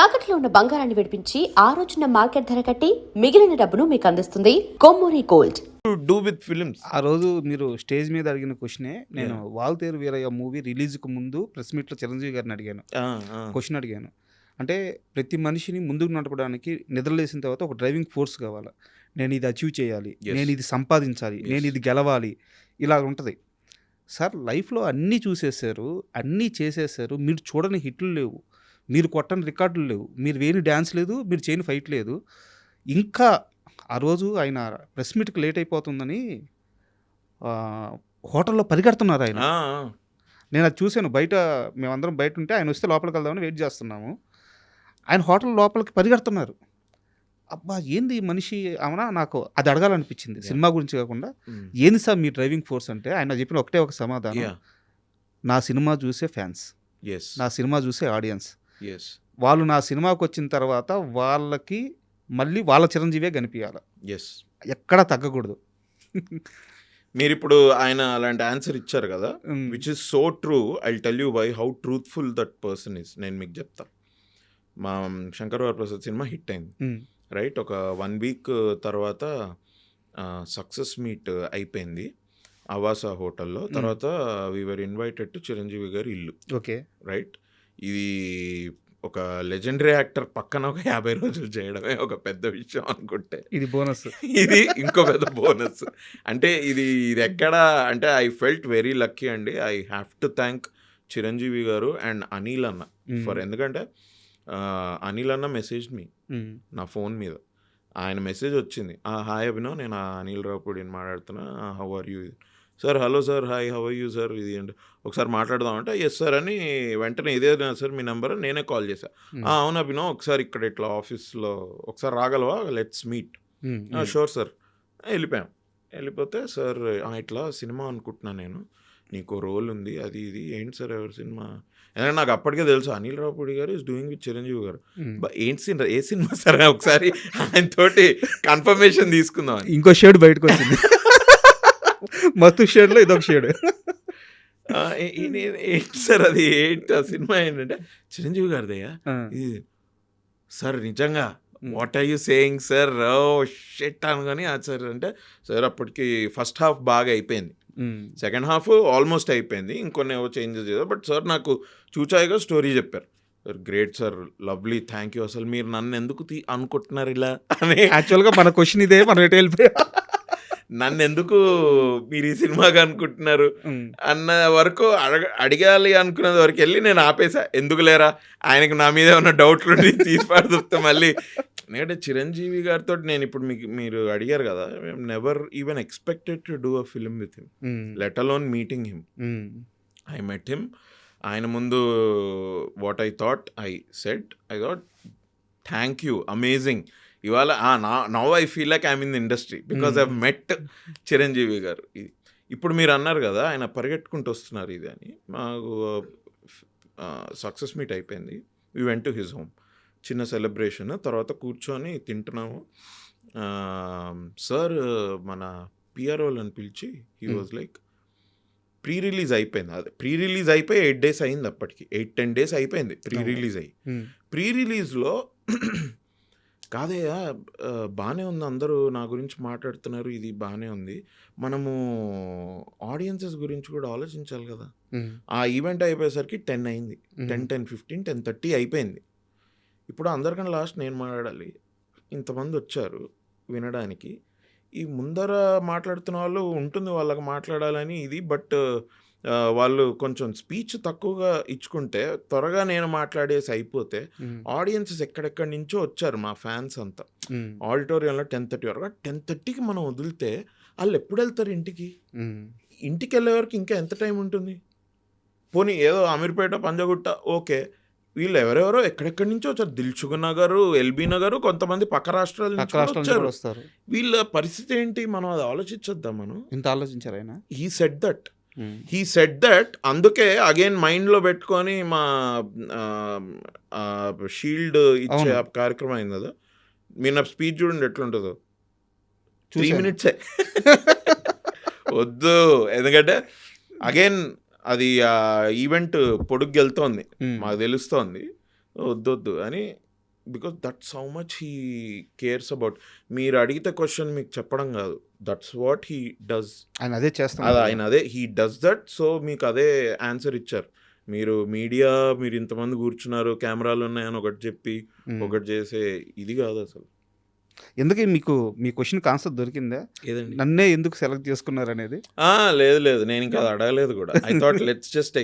తాకట్లో ఉన్న బంగారాన్ని విడిపించి ఆ రోజున మార్కెట్ ధర కట్టి మిగిలిన డబ్బును మీకు అందిస్తుంది Kommuri gold. Do with films. ఆ రోజు మీరు స్టేజ్ మీద అడిగిన క్వశ్చనే నేను వాల్తేరు వీరయ్య మూవీ రిలీజ్కి ముందు ప్రెస్ మీట్లో చిరంజీవి గారిని అడిగాను. క్వశ్చన్ అడిగాను, అంటే ప్రతి మనిషిని ముందుకు నడపడానికి నిద్రలేసిన తర్వాత ఒక డ్రైవింగ్ ఫోర్స్ కావాలి. నేను ఇది అచీవ్ చేయాలి, నేను ఇది సంపాదించాలి, నేను ఇది గెలవాలి, ఇలా ఉంటుంది సార్. లైఫ్లో అన్నీ చూసేశారు, అన్నీ చేసేసారు, మీరు చూడని హిట్లు లేవు, మీరు కొట్టని రికార్డులు లేవు, మీరు వేని డ్యాన్స్ లేదు, మీరు చేయని ఫైట్ లేదు. ఇంకా ఆ రోజు ఆయన ప్రెస్ మీట్కి లేట్ అయిపోతుందని హోటల్లో పరిగెడుతున్నారు ఆయన. నేను అది చూశాను, బయట మేమందరం బయట ఉంటే ఆయన వస్తే లోపలికి వెళ్దామని వెయిట్ చేస్తున్నాము. ఆయన హోటల్ లోపలికి పరిగెడుతున్నారు. అబ్బా ఏంది ఈ మనిషి అవునా, నాకు అది అడగాలనిపించింది. సినిమా గురించి కాకుండా ఏంది సార్ మీ డ్రైవింగ్ ఫోర్స్ అంటే ఆయన చెప్పిన ఒకటే ఒక సమాధానం, నా సినిమా చూసే ఫ్యాన్స్, నా సినిమా చూసే ఆడియన్స్, వాళ్ళు నా సినిమాకి వచ్చిన తర్వాత వాళ్ళకి మళ్ళీ వాళ్ళ చిరంజీవే కనిపించాలి, ఎక్కడా తగ్గకూడదు. మీరు ఇప్పుడు ఆయన అలాంటి ఆన్సర్ ఇచ్చారు కదా, which is so true. I tell you why how truthful that person is. నేను మీకు చెప్తా. మా శంకర్ వరప్రసాద్ సినిమా హిట్ అయింది, రైట్? ఒక 1 వీక్ తర్వాత సక్సెస్ మీట్ అయిపోయింది ఆవాస హోటల్లో. తర్వాత వీఆర్ ఇన్వైటెడ్ టు చిరంజీవి గారి ఇల్లు. Okay, right. ఇది ఒక లెజెండరీ యాక్టర్ పక్కన ఒక 50 రోజులు చేయడమే ఒక పెద్ద విషయం అనుకుంటే, ఇది బోనస్, ఇది ఇంకో పెద్ద బోనస్. అంటే ఇది ఎక్కడ అంటే ఐ ఫెల్ట్ వెరీ లక్కీ అండి. I have to thank Chiranjeevi garu and Anil అన్న ఫర్, ఎందుకంటే అనిల్ అన్న మెసేజ్ మీ నా ఫోన్ మీద. ఆయన మెసేజ్ వచ్చింది, హాయ్ అభినవ్, నేను అనిల్ రావుపూడిని మాట్లాడుతున్నా, how are you sir. Hello sir, hi, how are you sir, ఇది అంటే ఒకసారి మాట్లాడదామంటే ఎస్ సార్ అని వెంటనే ఇదే సార్ మీ నెంబర్, నేనే కాల్ చేశాను. అవును అభినవ్, ఒకసారి ఇక్కడ ఇట్లా ఆఫీస్లో ఒకసారి రాగలవా, లెట్స్ మీట్. Sure sir. వెళ్ళిపోయాం. వెళ్ళిపోతే సార్ ఇట్లా సినిమా అనుకుంటున్నా నేను, నీకు రోల్ ఉంది, అది ఇది. ఏంటి సార్ ఎవరి సినిమా? ఎందుకంటే నాకు అప్పటికే తెలుసు అనిల్ రావుపూడి గారు ఈజ్ డూయింగ్ విత్ చిరంజీవి గారు. ఏంటి ఏ సినిమా సార్? ఒకసారి ఆయన తోటి కన్ఫర్మేషన్ తీసుకుందాం. ఇంకో షేడ్ బయటకు వచ్చింది, మత్తు షేడ్లో ఇదొక షేడ్. ఏంటి సార్ అది, ఏంటి ఆ సినిమా ఏంటంటే చిరంజీవి గారిదయ్యా ఇది సార్. నిజంగా what are you saying sir? ఓ షెట్ అనుకొని సార్ అంటే, సార్ అప్పటికి ఫస్ట్ హాఫ్ బాగా అయిపోయింది, సెకండ్ హాఫ్ ఆల్మోస్ట్ అయిపోయింది, ఇంకొన్ని ఏవో చేంజెస్ చేశారు. బట్ సార్ నాకు చూచాయిగా స్టోరీ చెప్పారు. Sir great sir, lovely, thank you. అసలు మీరు నన్ను ఎందుకు అనుకుంటున్నారు ఇలా అని. యాక్చువల్గా మన క్వశ్చన్ ఇదే, మన ఎటు వెళ్ళిపోయా, నన్ను ఎందుకు మీరు ఈ సినిమాగా అనుకుంటున్నారు అన్న వరకు అడగాలి అనుకునేది వరకు వెళ్ళి నేను ఆపేసా. ఎందుకు లేరా, ఆయనకు నా మీద ఏమన్నా డౌట్లు తీసి పడుతుంటే మళ్ళీ. ఎందుకంటే చిరంజీవి గారితో నేను ఇప్పుడు మీరు అడిగారు కదా, never even expected to do a film with him, let alone meeting him. I met him. ఆయన ముందు what I thought thank you, amazing. ఇవాళ now I feel like I'm in the industry because I met Chiranjeevi garu. ఇప్పుడు మీరు అన్నారు కదా ఆయన పరిగెట్టుకుంటూ వస్తున్నారు ఇది అని. మాకు సక్సెస్ మీట్ అయిపోయింది, we went to his home, చిన్న సెలబ్రేషన్. తర్వాత కూర్చొని తింటున్నాము. సార్ మన పిఆర్ఓలను పిలిచి he was like, pre release అయిపోయింది, అదే ప్రీ రిలీజ్ అయిపోయి 8 days అయింది, అప్పటికి 8-10 days అయిపోయింది ప్రీ రిలీజ్ అయ్యి. ప్రీ రిలీజ్లో కాదయ్యా బాగానే ఉంది, అందరూ నా గురించి మాట్లాడుతున్నారు, ఇది బాగానే ఉంది, మనము ఆడియన్సెస్ గురించి కూడా ఆలోచించాలి కదా. ఆ ఈవెంట్ అయిపోయేసరికి 10 అయింది, 10:15, 10:30 అయిపోయింది. ఇప్పుడు అందరికన్నా లాస్ట్ నేను మాట్లాడాలి, ఇంతమంది వచ్చారు వినడానికి. ఈ ముందర మాట్లాడుతున్న వాళ్ళు ఉంటుంది వాళ్ళకి మాట్లాడాలని ఇది, బట్ వాళ్ళు కొంచెం స్పీచ్ తక్కువగా ఇచ్చుకుంటే త్వరగా నేను మాట్లాడేసి అయిపోతే, ఆడియన్సెస్ ఎక్కడెక్కడి నుంచో వచ్చారు మా ఫ్యాన్స్ అంతా ఆడిటోరియంలో 10:30 వరకు. 10:30కి మనం వదిలితే వాళ్ళు ఎప్పుడు వెళ్తారు ఇంటికి? ఇంటికి వెళ్ళే వరకు ఇంకా ఎంత టైం ఉంటుంది? పోనీ ఏదో అమీర్పేట, పంజగుట్ట ఓకే, వీళ్ళు ఎవరెవరో ఎక్కడెక్కడి నుంచో వచ్చారు, దిల్సుఖ్ నగర్, ఎల్బీ నగర్, కొంతమంది పక్క రాష్ట్రాల నుంచి వచ్చారు. వీళ్ళ పరిస్థితి ఏంటి? మనం అది ఆలోచించొద్దాం. మనం ఇంత ఆలోచించారు ఆయన. హీ సెడ్ దట్ అందుకే అగైన్ మైండ్లో పెట్టుకొని మా షీల్డ్ ఇచ్చే కార్యక్రమం అయింది కదా, మీరు నా స్పీచ్ చూడండి ఎట్లుంటుందో, 3 minutes వద్దు. ఎందుకంటే అగైన్ అది ఈవెంట్ పొడుగు వెళ్తోంది, మాకు తెలుస్తోంది, వద్దొద్దు అని because that's how much he cares about. మీరు అడిగితే క్వశ్చన్ మీకు చెప్పడం కాదు, దట్స్ వాట్ హీ డస్. ఆయన అదే చేస్తాం. అది ఆయన అదే హీ డస్ దట్. సో మీకు అదే ఆన్సర్ ఇచ్చారు. మీరు మీడియా, మీరు ఇంతమంది కూర్చున్నారు, కెమెరాలు ఉన్నాయని ఒకటి చెప్పి ఒకటి చేసే ఇది కాదు అసలు. ఎందుకే మీకు మీ క్వశ్చన్కి ఆన్సర్ దొరికిందా? ఏదండి? నన్నే ఎందుకు సెలెక్ట్ చేసుకున్నారు అనేది? లేదు నేను ఇంకా అది అడగలేదు కూడా. I thought let's just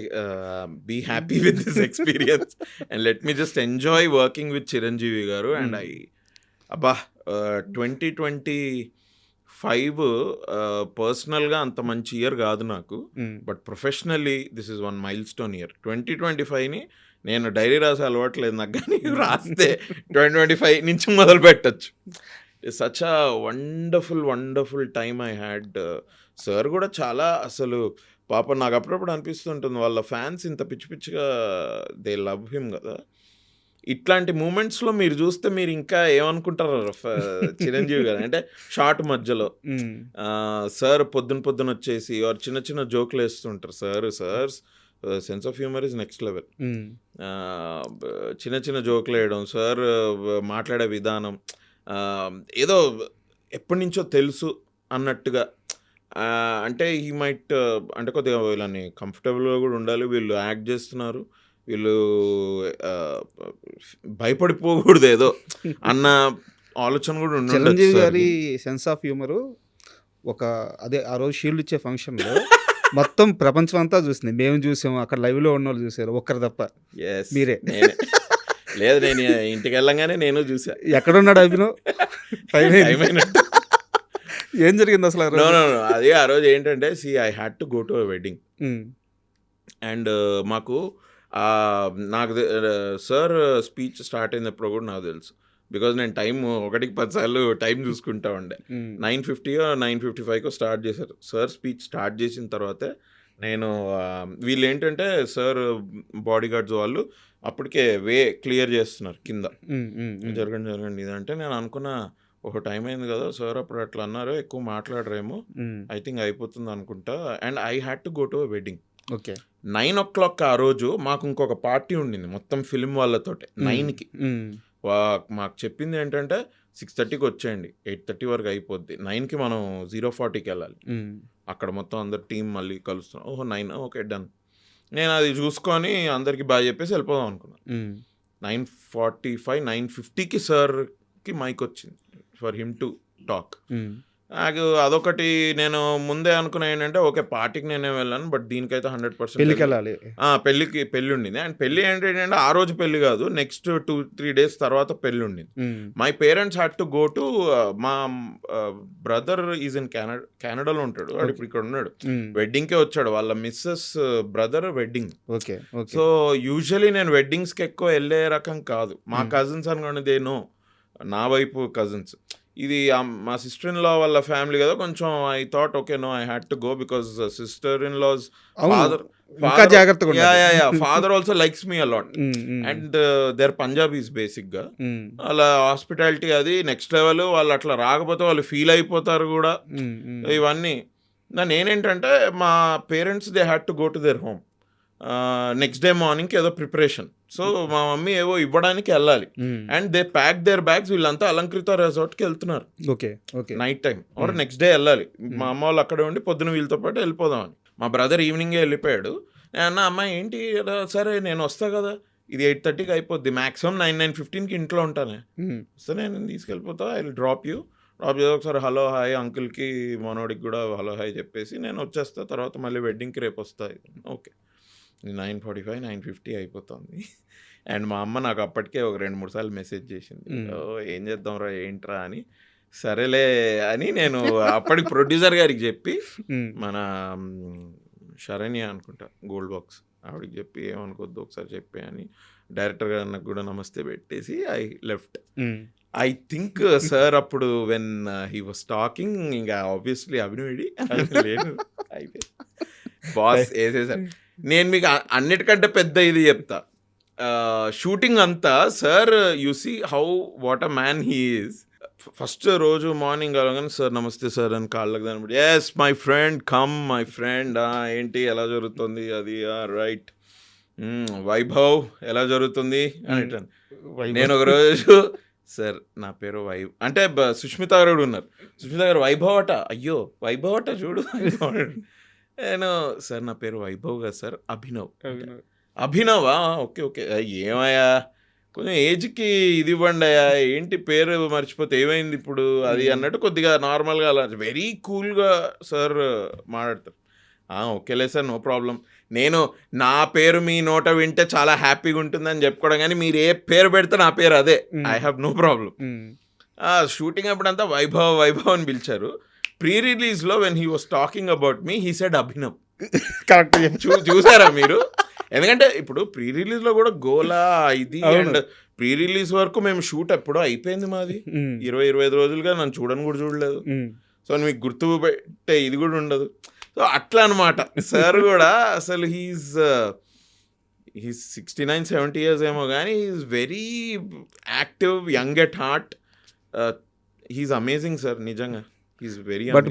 be happy with this experience and let me just enjoy working with Chiranjeevi garu. And అబ్బా 2025 పర్సనల్గా అంత మంచి ఇయర్ కాదు నాకు, but professionally this is one milestone year. 2025ని నేను డైరీ రాసే అలవాట్లేదు నాకు, కానీ రాస్తే 2025 నుంచి మొదలు పెట్టచ్చు. Such a wonderful time I had. Sir కూడా చాలా అసలు పాప నాకు అప్పుడప్పుడు అనిపిస్తుంటుంది, వాళ్ళ ఫ్యాన్స్ ఇంత పిచ్చి పిచ్చిగా దే లవ్ హిమ్ కదా. ఇట్లాంటి మూమెంట్స్లో మీరు చూస్తే మీరు ఇంకా ఏమనుకుంటారు చిరంజీవి గారు అంటే, షార్ట్ మధ్యలో సార్ పొద్దున వచ్చేసి వారు చిన్న చిన్న జోకులు వేస్తుంటారు. Sir sense of humour is next level. చిన్న జోకులు వేయడం, సార్ మాట్లాడే విధానం ఏదో ఎప్పటి నుంచో తెలుసు అన్నట్టుగా. అంటే ఈ మైట్ అంటే కొద్దిగా వీళ్ళని కంఫర్టబుల్గా కూడా ఉండాలి, వీళ్ళు యాక్ట్ చేస్తున్నారు, వీళ్ళు భయపడిపోకూడదు ఏదో అన్న ఆలోచన కూడా ఉండాలి. చిరంజీవి గారి సెన్స్ ఆఫ్ హ్యూమరు అదే ఆ రోజు షీల్డ్ ఇచ్చే ఫంక్షన్లో మొత్తం ప్రపంచం అంతా చూసింది. మేము చూసాము, అక్కడ లైవ్లో ఉన్న వాళ్ళు చూసారు, ఒక్కరు తప్ప. మీరే లేదు, నేను ఇంటికి వెళ్ళంగానే నేను చూసా. ఎక్కడున్నాడు అభినవ్? ఏం జరిగింది అసలు? అదే ఆ రోజు ఏంటంటే, I had to go to a wedding and మాకు నాకు సార్ స్పీచ్ స్టార్ట్ అయినప్పుడు కూడా నాకు తెలుసు, బికాజ్ నేను టైం 1-10 సార్లు టైం చూసుకుంటా ఉండే. 9:50 9:55 స్టార్ట్ చేశారు. సార్ స్పీచ్ స్టార్ట్ చేసిన తర్వాతే నేను వీళ్ళు ఏంటంటే సార్ బాడీ గార్డ్స్ వాళ్ళు అప్పటికే క్లియర్ చేస్తున్నారు కింద, జరగండి ఇదంటే నేను అనుకున్నా, ఒక టైం అయింది కదా సార్ అప్పుడు అట్లా అన్నారు, ఎక్కువ మాట్లాడరేమో, ఐ థింక్ అయిపోతుంది అనుకుంటా. And I had to go to a wedding. Okay, 9 o'clock ఆ రోజు మాకు ఇంకొక పార్టీ ఉండింది మొత్తం ఫిల్మ్ వాళ్ళతోటి. 9కి మాకు చెప్పింది ఏంటంటే 6:30కి వచ్చేయండి, 8:30 వరకు అయిపోద్ది, 9కి మనం 0:40కి వెళ్ళాలి. అక్కడ మొత్తం అందరు టీం మళ్ళీ కలుస్తున్నాం. 9 ఓకే డన్. నేను అది చూసుకొని అందరికి బాగా చెప్పేసి వెళ్ళిపోదాం అనుకున్నాను. 9:45 9:50కి సార్కి మైక్ వచ్చింది ఫర్ హిమ్ టు టాక్. నాకు అదొకటి నేను ముందే అనుకున్నా ఏంటంటే, ఓకే పార్టీకి నేనే వెళ్ళాను, బట్ దీనికైతే 100% పెళ్ళికి వెళ్ళాలి. పెళ్ళి ఉండింది. అండ్ పెళ్ళి ఏంటంటే ఆ రోజు పెళ్ళి కాదు, నెక్స్ట్ 2-3 days తర్వాత పెళ్ళి ఉండింది. My parents had to go to, మా బ్రదర్ ఈజ్ ఇన్ కెనడాలో ఉంటాడు, వాడు ఇప్పుడు ఇక్కడ ఉన్నాడు, వెడ్డింగ్కే వచ్చాడు, వాళ్ళ missus brother wedding. Okay, so usually నేను వెడ్డింగ్స్కి ఎక్కువ వెళ్ళే రకం కాదు. మా కజిన్స్ అనుకునేదేనో, నా వైపు కజిన్స్, ఇది మా సిస్టర్ ఇన్ లా వాళ్ళ ఫ్యామిలీ కదా, కొంచెం I thought okay no I had to go because sister in law's father also likes me a lot and they are Punjabis basic గా. అలా హాస్పిటాలిటీ అది నెక్స్ట్ లెవెల్. వాళ్ళు అట్లా రాకపోతే వాళ్ళు ఫీల్ అయిపోతారు కూడా. ఇవన్నీ నేనేంటంటే, మా parents they had to go to their home next day మార్నింగ్కి ఏదో ప్రిపరేషన్. సో మా మమ్మీ ఏవో ఇవ్వడానికి వెళ్ళాలి. And they pack their bags. వీళ్ళంతా అలంకృత రిసార్ట్కి వెళ్తున్నారు night time or next day వెళ్ళాలి. మా అమ్మ వాళ్ళు అక్కడే ఉండి పొద్దున వీళ్ళతో పాటు వెళ్ళిపోదామని. మా బ్రదర్ ఈవినింగే వెళ్ళిపోయాడు. నేను అన్న, అమ్మాయి ఏంటి సరే నేను వస్తా కదా, ఇది 8:30కి అయిపోద్ది, మ్యాక్సిమం 9-9:15కి ఇంట్లో ఉంటానే, సో నేను తీసుకెళ్ళిపోతా, ఐ విల్ డ్రాప్ యూ చేసి ఒకసారి హలో హాయ్ అంకుల్కి మనోడికి కూడా హలో హాయ్ చెప్పేసి నేను వచ్చేస్తా, తర్వాత మళ్ళీ వెడ్డింగ్కి రేపు వస్తాయి. ఓకే, 9:45 9:50 అయిపోతుంది. అండ్ మా అమ్మ నాకు అప్పటికే ఒక 2-3 సార్లు మెసేజ్ చేసింది, ఏం చేద్దాంరా ఏంట్రా అని. సరేలే అని నేను అప్పటికి ప్రొడ్యూసర్ గారికి చెప్పి, మన శరణ్య అనుకుంటా గోల్డ్ బాక్స్, ఆవిడకి చెప్పి ఏమనుకోద్దు ఒకసారి చెప్పి అని డైరెక్టర్ గారు నాకు కూడా నమస్తే పెట్టేసి I left. I think sir అప్పుడు వెన్ హీ వాస్ టాకింగ్, ఇంకా ఆబ్వియస్లీ అభినయుడి లేదు అయిపోయి బాస్ వేసేసారు. నేను మీకు అన్నిటికంటే పెద్ద ఇది చెప్తా, షూటింగ్ అంతా sir you see how what a man he is. First రోజు మార్నింగ్ అలాగని సార్ నమస్తే సార్ అని కాళ్ళకి దాని, yes my friend come my friend, ఏంటి ఎలా జరుగుతుంది అది రైట్ వైభవ్ ఎలా జరుగుతుంది అని అంటాను. నేను ఒక రోజు సార్ నా పేరు అంటే సుష్మిత గారు కూడా ఉన్నారు. సుష్మిత గారు వైభవ్ అట, అయ్యో వైభవ్ అట చూడు. నేను సార్ నా పేరు వైభవ్ కదా సార్, అభినవా, ఓకే ఓకే, ఏమయ్యా కొంచెం ఏజ్కి ఇది ఇవ్వండి అయ్యా, ఏంటి పేరు మర్చిపోతే ఏమైంది ఇప్పుడు అది అన్నట్టు కొద్దిగా నార్మల్గా అలా వెరీ కూల్గా సార్ మాట్లాడతారు. ఓకేలే సార్, నో ప్రాబ్లం. నేను నా పేరు మీ నోట వింటే చాలా హ్యాపీగా ఉంటుందని చెప్పుకోవడం, కానీ మీరు ఏ పేరు పెడితే నా పేరు అదే, I have no problem. Shooting అప్పుడంతా వైభవ్ అని పిలిచారు. ప్రీ రిలీజ్లో when he was talking about me he said Abhinav. Correct. చూసారా మీరు? ఎందుకంటే ఇప్పుడు ప్రీ రిలీజ్లో కూడా గోలా ఇది అండ్ ప్రీ రిలీజ్ వరకు మేము షూట్ ఎప్పుడో అయిపోయింది మాది. 20-25 రోజులుగా నన్ను చూడని కూడా చూడలేదు. సో మీకు గుర్తు పెట్టే ఇది కూడా ఉండదు. సో అట్లా అనమాట. సార్ కూడా అసలు హీస్ 69-70 years ఏమో కానీ he's very active, young at heart. He's amazing sir, నిజంగా హీస్ వెరీ. బట్